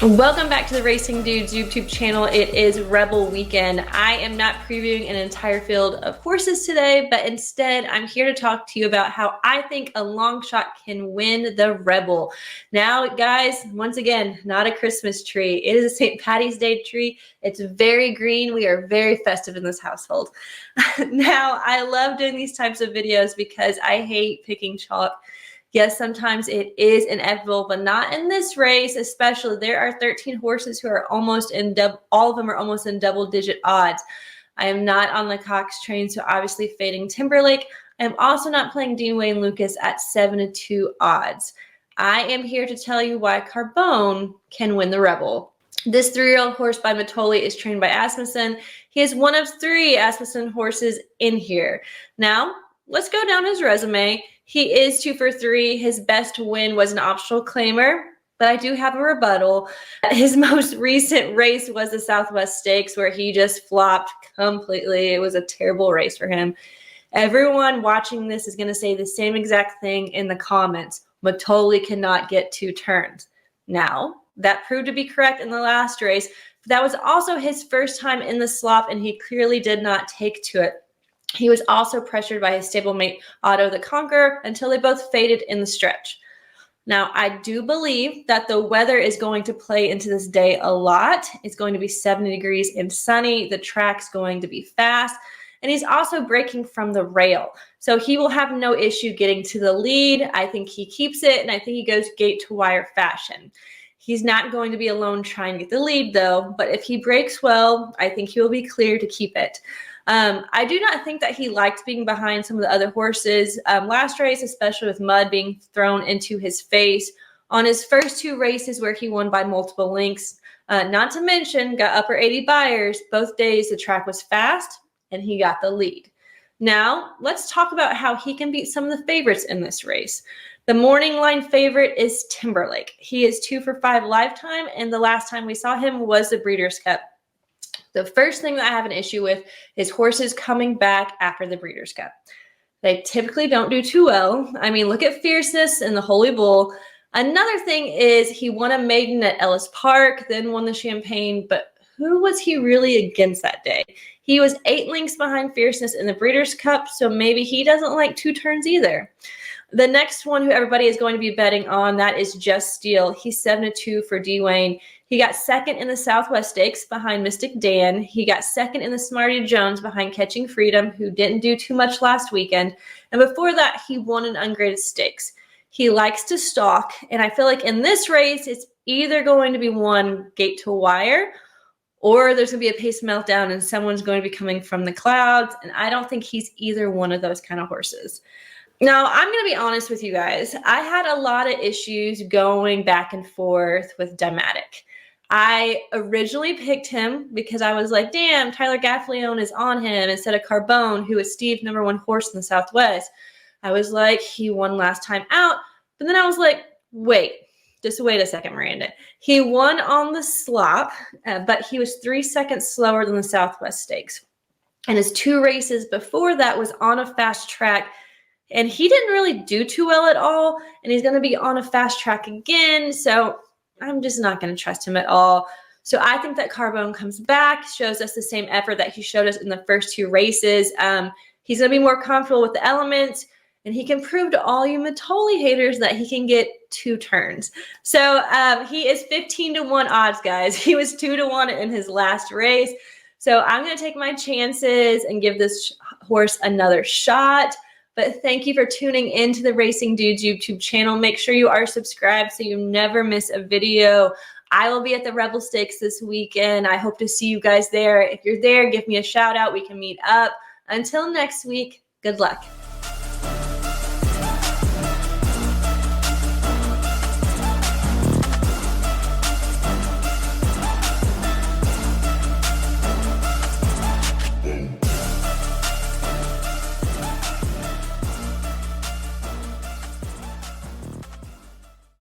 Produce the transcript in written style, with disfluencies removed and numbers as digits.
Welcome back to the Racing Dudes YouTube channel. It is Rebel Weekend. I am not previewing an entire field of horses today, but instead I'm here to talk to you about how I think a long shot can win the Rebel. Now, guys, once again, not a Christmas tree. It is a St. Patty's Day tree. It's very green. We are very festive in this household. Now, I love doing these types of videos because I hate picking chalk. Yes, sometimes it is inevitable, but not in this race, especially. There are 13 horses who are almost in all of them are almost in double-digit odds. I am not on the Cox train, so obviously fading Timberlake. I am also not playing Dean Wayne Lucas at 7-2 odds. I am here to tell you why Carbone can win the Rebel. This 3-year-old horse by Matoli is trained by Asmussen. He is one of 3 Asmussen horses in here. Now, let's go down his resume. He is 2 for 3. His best win was an optional claimer, but I do have a rebuttal. His most recent race was the Southwest Stakes, where he just flopped completely. It was a terrible race for him. Everyone watching this is going to say the same exact thing in the comments. Matoli cannot get 2 turns. Now, that proved to be correct in the last race, but that was also his first time in the slop, and he clearly did not take to it. He was also pressured by his stablemate Otto the Conqueror until they both faded in the stretch. Now, I do believe that the weather is going to play into this day a lot. It's going to be 70 degrees and sunny. The track's going to be fast. And he's also breaking from the rail. So he will have no issue getting to the lead. I think he keeps it, and I think he goes gate to wire fashion. He's not going to be alone trying to get the lead, though. But if he breaks well, I think he will be clear to keep it. I do not think that he liked being behind some of the other horses. Last race, especially with mud being thrown into his face. On his first 2 races where he won by multiple lengths, not to mention got upper 80 buyers, both days the track was fast and he got the lead. Now, let's talk about how he can beat some of the favorites in this race. The morning line favorite is Timberlake. He is 2 for 5 lifetime, and the last time we saw him was the Breeders' Cup. The first thing that I have an issue with is horses coming back after the Breeders' Cup. They typically don't do too well. I mean, look at Fierceness and the Holy Bull. Another thing is he won a maiden at Ellis Park, then won the Champagne, but who was he really against that day? He was 8 lengths behind Fierceness in the Breeders' Cup, so maybe he doesn't like 2 turns either. The next one who everybody is going to be betting on, that is Just Steel. He's 7-2 for D. Wayne. He got 2nd in the Southwest Stakes behind Mystic Dan. He got 2nd in the Smarty Jones behind Catching Freedom, who didn't do too much last weekend. And before that, he won an ungraded stakes. He likes to stalk, and I feel like in this race, it's either going to be one gate to wire, or there's going to be a pace meltdown and someone's going to be coming from the clouds. And I don't think he's either one of those kind of horses. Now, I'm going to be honest with you guys. I had a lot of issues going back and forth with Dymatic. I originally picked him because I was like, damn, Tyler Gaffalione is on him instead of Carbone, who is Steve's #1 horse in the Southwest. I was like, he won last time out. But then I was like, wait a second, Miranda. He won on the slop, but he was 3 seconds slower than the Southwest Stakes. And his 2 races before that was on a fast track. And he didn't really do too well at all. And he's going to be on a fast track again. So I'm just not going to trust him at all. So I think that Carbone comes back, shows us the same effort that he showed us in the first 2 races. He's going to be more comfortable with the elements. And he can prove to all you Matoli haters that he can get 2 turns. So he is 15-1 odds, guys. He was 2-1 in his last race. So I'm going to take my chances and give this horse another shot. But thank you for tuning into the Racing Dudes YouTube channel. Make sure you are subscribed so you never miss a video. I will be at the Rebel Stakes this weekend. I hope to see you guys there. If you're there, give me a shout out. We can meet up. Until next week, good luck.